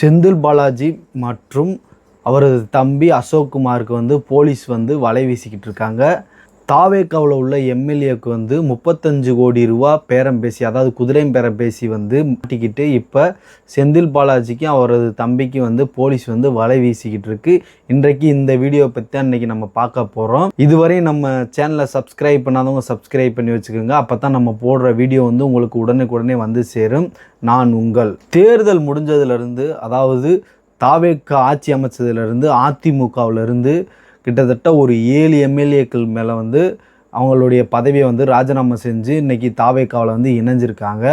செந்தில் பாலாஜி மற்றும் அவரது தம்பி அசோக்குமாருக்கு வந்து போலீஸ் வந்து வலை வீசிக்கிட்டு இருக்காங்க. தாவேக்காவில் உள்ள எம்எல்ஏக்கு வந்து 35 கோடி ரூபா பேரம் பேசி, அதாவது குதிரை பேரம் பேசி வந்து மாட்டிக்கிட்டு இப்போ செந்தில் பாலாஜிக்கும் அவரது தம்பிக்கும் வந்து போலீஸ் வந்து வலை வீசிக்கிட்டு இருக்கு. இன்றைக்கு இந்த வீடியோ பற்றி தான் இன்றைக்கி நம்ம பார்க்க போகிறோம். இதுவரை நம்ம சேனலை சப்ஸ்கிரைப் பண்ணாதவங்க சப்ஸ்கிரைப் பண்ணி வச்சுக்கோங்க. அப்போ தான் நம்ம போடுற வீடியோ வந்து உங்களுக்கு உடனுக்குடனே வந்து சேரும். நான் உங்கள் தேர்தல் முடிஞ்சதுலேருந்து, அதாவது தாவேக்கா ஆட்சி அமைச்சதுலேருந்து அதிமுகவிலிருந்து கிட்டத்தட்ட ஒரு 7 எம்எல்ஏக்கள் மேலே வந்து அவங்களுடைய பதவியை வந்து ராஜினாமா செஞ்சு இன்றைக்கி தாவேக்காவில் வந்து இணைஞ்சிருக்காங்க.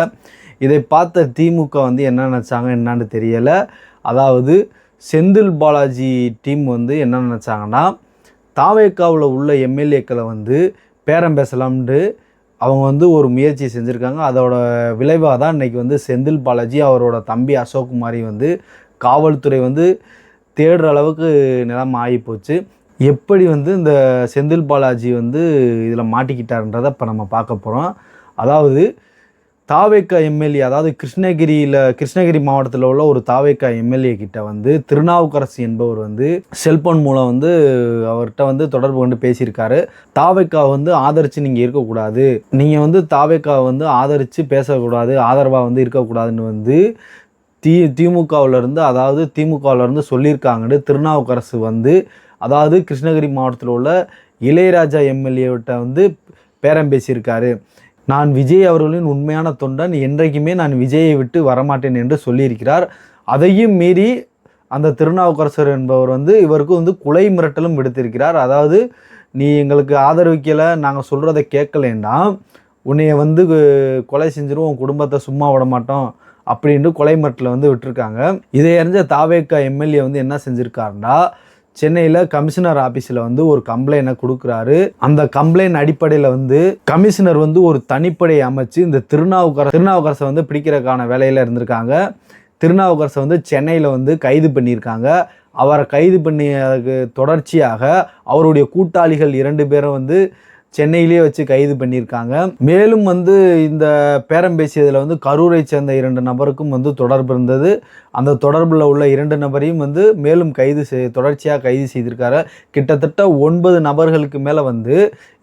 இதை பார்த்த திமுக வந்து என்ன நினச்சாங்க என்னான்னு தெரியலை. அதாவது செந்தில் பாலாஜி டீம் வந்து என்ன நினச்சாங்கன்னா, தாவேக்காவில் உள்ள எம்எல்ஏக்களை வந்து பேரம் பேசலாம்னு அவங்க வந்து ஒரு முயற்சி செஞ்சுருக்காங்க. அதோட விளைவாக தான் இன்றைக்கி வந்து செந்தில் பாலாஜி அவரோட தம்பி அசோக்குமாரி வந்து காவல்துறை வந்து தேடுற அளவுக்கு நிலைமை ஆகிப்போச்சு. எப்படி வந்து இந்த செந்தில் பாலாஜி வந்து இதில் மாட்டிக்கிட்டார்ன்றதை இப்போ நம்ம பார்க்க போகிறோம். அதாவது தாவேக்கா எம்எல்ஏ, அதாவது கிருஷ்ணகிரி மாவட்டத்தில் உள்ள ஒரு தாவேக்கா எம்எல்ஏ கிட்ட வந்து திருநாவுக்கரசு என்பவர் வந்து செல்போன் மூலம் வந்து அவர்கிட்ட வந்து தொடர்பு கொண்டு பேசியிருக்காரு. தாவேக்கா வந்து ஆதரித்து நீங்கள் இருக்கக்கூடாது, நீங்கள் வந்து தாவேக்கா வந்து ஆதரித்து பேசக்கூடாது, ஆதரவாக வந்து இருக்கக்கூடாதுன்னு வந்து திமுகவிலேருந்து சொல்லியிருக்காங்கன்னு திருநாவுக்கரசு வந்து, அதாவது கிருஷ்ணகிரி மாவட்டத்தில் உள்ள இளையராஜா எம்எல்ஏவிட்ட வந்து பேரம் பேசியிருக்காரு. நான் விஜய் அவர்களின் உண்மையான தொண்டன், என்றைக்குமே நான் விஜயை விட்டு வரமாட்டேன் என்று சொல்லியிருக்கிறார். அதையும் மீறி அந்த திருநாவுக்கரசர் என்பவர் வந்து இவருக்கு வந்து கொலை மிரட்டலும் விடுத்திருக்கிறார். அதாவது நீ எங்களுக்கு ஆதரவிக்கலை, நாங்கள் சொல்கிறத கேட்கலேன்னா உன்னைய வந்து கொலை செஞ்சிடும், உன் குடும்பத்தை சும்மா விட மாட்டோம் அப்படின்ட்டு கொலை மிரட்டலை வந்து விட்டுருக்காங்க. இதை அறிஞ்ச தாவேக்கா எம்எல்ஏ வந்து என்ன செஞ்சுருக்காருன்னா, சென்னையில் கமிஷனர் ஆஃபீஸில் வந்து ஒரு கம்ப்ளைண்ட்டை கொடுக்குறாரு. அந்த கம்ப்ளைண்ட் அடிப்படையில் வந்து கமிஷனர் வந்து ஒரு தனிப்படை அமைச்சு இந்த திருநாவுக்கரசை வந்து பிடிக்கிறதுக்கான வேலையில் இருந்திருக்காங்க. திருநாவுக்கரசை வந்து சென்னையில் வந்து கைது பண்ணியிருக்காங்க. அவரை கைது பண்ணியதுக்கு தொடர்ச்சியாக அவருடைய கூட்டாளிகள் 2 பேரை வந்து சென்னையிலே வச்சு கைது பண்ணியிருக்காங்க. மேலும் வந்து இந்த பேரம் பேசியதில் வந்து கரூரை சேர்ந்த 2 நபருக்கும் வந்து தொடர்பு இருந்தது. அந்த தொடர்பில் உள்ள 2 நபரையும் வந்து மேலும் தொடர்ச்சியாக கைது செய்திருக்காரு. கிட்டத்தட்ட 9 நபர்களுக்கு மேலே வந்து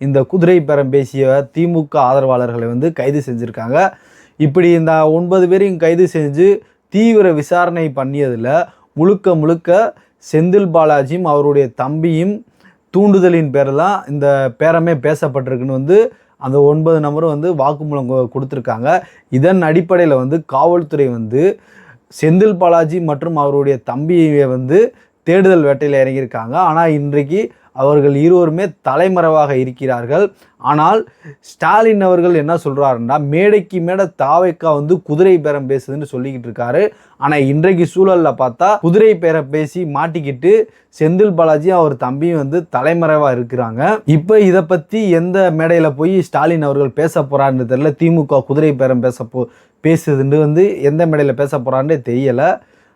இந்த குதிரை பேரம் பேசிய திமுக ஆதரவாளர்களை வந்து கைது செஞ்சுருக்காங்க. இப்படி இந்த 9 பேரையும் கைது செஞ்சு தீவிர விசாரணை பண்ணியதில் முழுக்க செந்தில் பாலாஜியும் அவருடைய தம்பியும் தூண்டுதலின் பேரில் தான் இந்த பேரமே பேசப்பட்டிருக்குன்னு வந்து அந்த 9 நபரும் வந்து வாக்குமூலம் கொடுத்துருக்காங்க. இதன் அடிப்படையில் வந்து காவல்துறை வந்து செந்தில் பாலாஜி மற்றும் அவருடைய தம்பியை வந்து தேடுதல் வேட்டையில் இறங்கியிருக்காங்க. ஆனால் இன்றைக்கு அவர்கள் இருவருமே தலைமறைவாக இருக்கிறார்கள். ஆனால் ஸ்டாலின் அவர்கள் என்ன சொல்கிறாருன்னா, மேடைக்கு மேடை தாவேக்கா வந்து குதிரை பேரம் பேசுதுன்னு சொல்லிக்கிட்டு இருக்காரு. ஆனால் இன்றைக்கு சூழலில் பார்த்தா குதிரை பேரம் பேசி மாட்டிக்கிட்டு செந்தில் பாலாஜி அவர் தம்பியும் வந்து தலைமறைவாக இருக்கிறாங்க. இப்போ இதை பற்றி எந்த மேடையில் போய் ஸ்டாலின் அவர்கள் பேச போகிறான்னு தெரியல. திமுக குதிரை பேரம் பேசுதுன்னு வந்து எந்த மேடையில் பேச போகிறான்னே தெரியலை.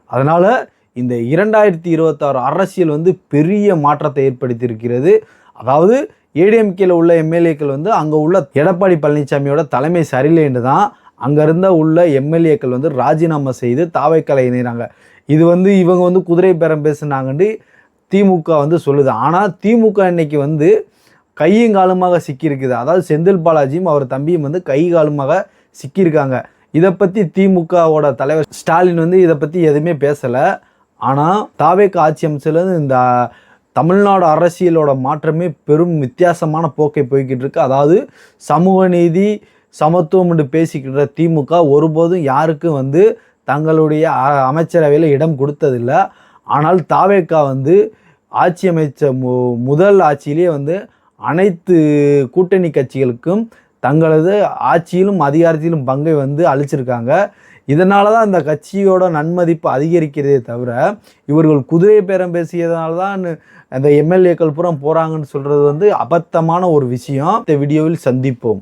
அதனால் இந்த 2026 அரசியல் வந்து பெரிய மாற்றத்தை ஏற்படுத்தியிருக்கிறது. அதாவது ஏடிஎம்கேல உள்ள எம்எல்ஏக்கள் வந்து அங்கே உள்ள எடப்பாடி பழனிசாமியோட தலைமை சரியில்லைன்னு தான் அங்கே உள்ள எம்எல்ஏக்கள் வந்து ராஜினாமா செய்து தாவேக்கால இணைகிறாங்க. இது வந்து இவங்க வந்து குதிரை பேரம் பேசுனாங்கன்னு திமுக வந்து சொல்லுது. ஆனால் திமுக இன்னைக்கு வந்து கையும் காலுமாக சிக்கியிருக்குது. அதாவது செந்தில் பாலாஜியும் அவர் தம்பியும் வந்து கை காலுமாக சிக்கியிருக்காங்க. இதை பற்றி திமுகவோட தலைவர் ஸ்டாலின் வந்து இதை பற்றி எதுவுமே பேசலை. ஆனால் தாவேக்கா ஆட்சி அமைச்சதுலேருந்து இந்த தமிழ்நாடு அரசியலோட மாற்றமே பெரும் வித்தியாசமான போக்கை போய்கிட்டு இருக்கு. அதாவது சமூக நீதி சமத்துவம் என்று பேசிக்கிற திமுக ஒருபோதும் யாருக்கும் வந்து தங்களுடைய அமைச்சரவையில் இடம் கொடுத்ததில்லை. ஆனால் தாவேக்கா வந்து ஆட்சி அமைச்ச முதல் ஆட்சியிலே வந்து அனைத்து கூட்டணி கட்சிகளுக்கும் தங்களது ஆட்சியிலும் அதிகாரத்திலும் பங்கை வந்து அளிச்சிருக்காங்க. இதனால தான் இந்த கட்சியோட நன்மதிப்பு அதிகரிக்கிறதே தவிர இவர்கள் குதிரை பேரம் பேசியதுனால தான் அந்த எம்எல்ஏக்கள் பூரா போகிறாங்கன்னு சொல்கிறது வந்து அபத்தமான ஒரு விஷயம். இந்த வீடியோவில் சந்திப்போம்.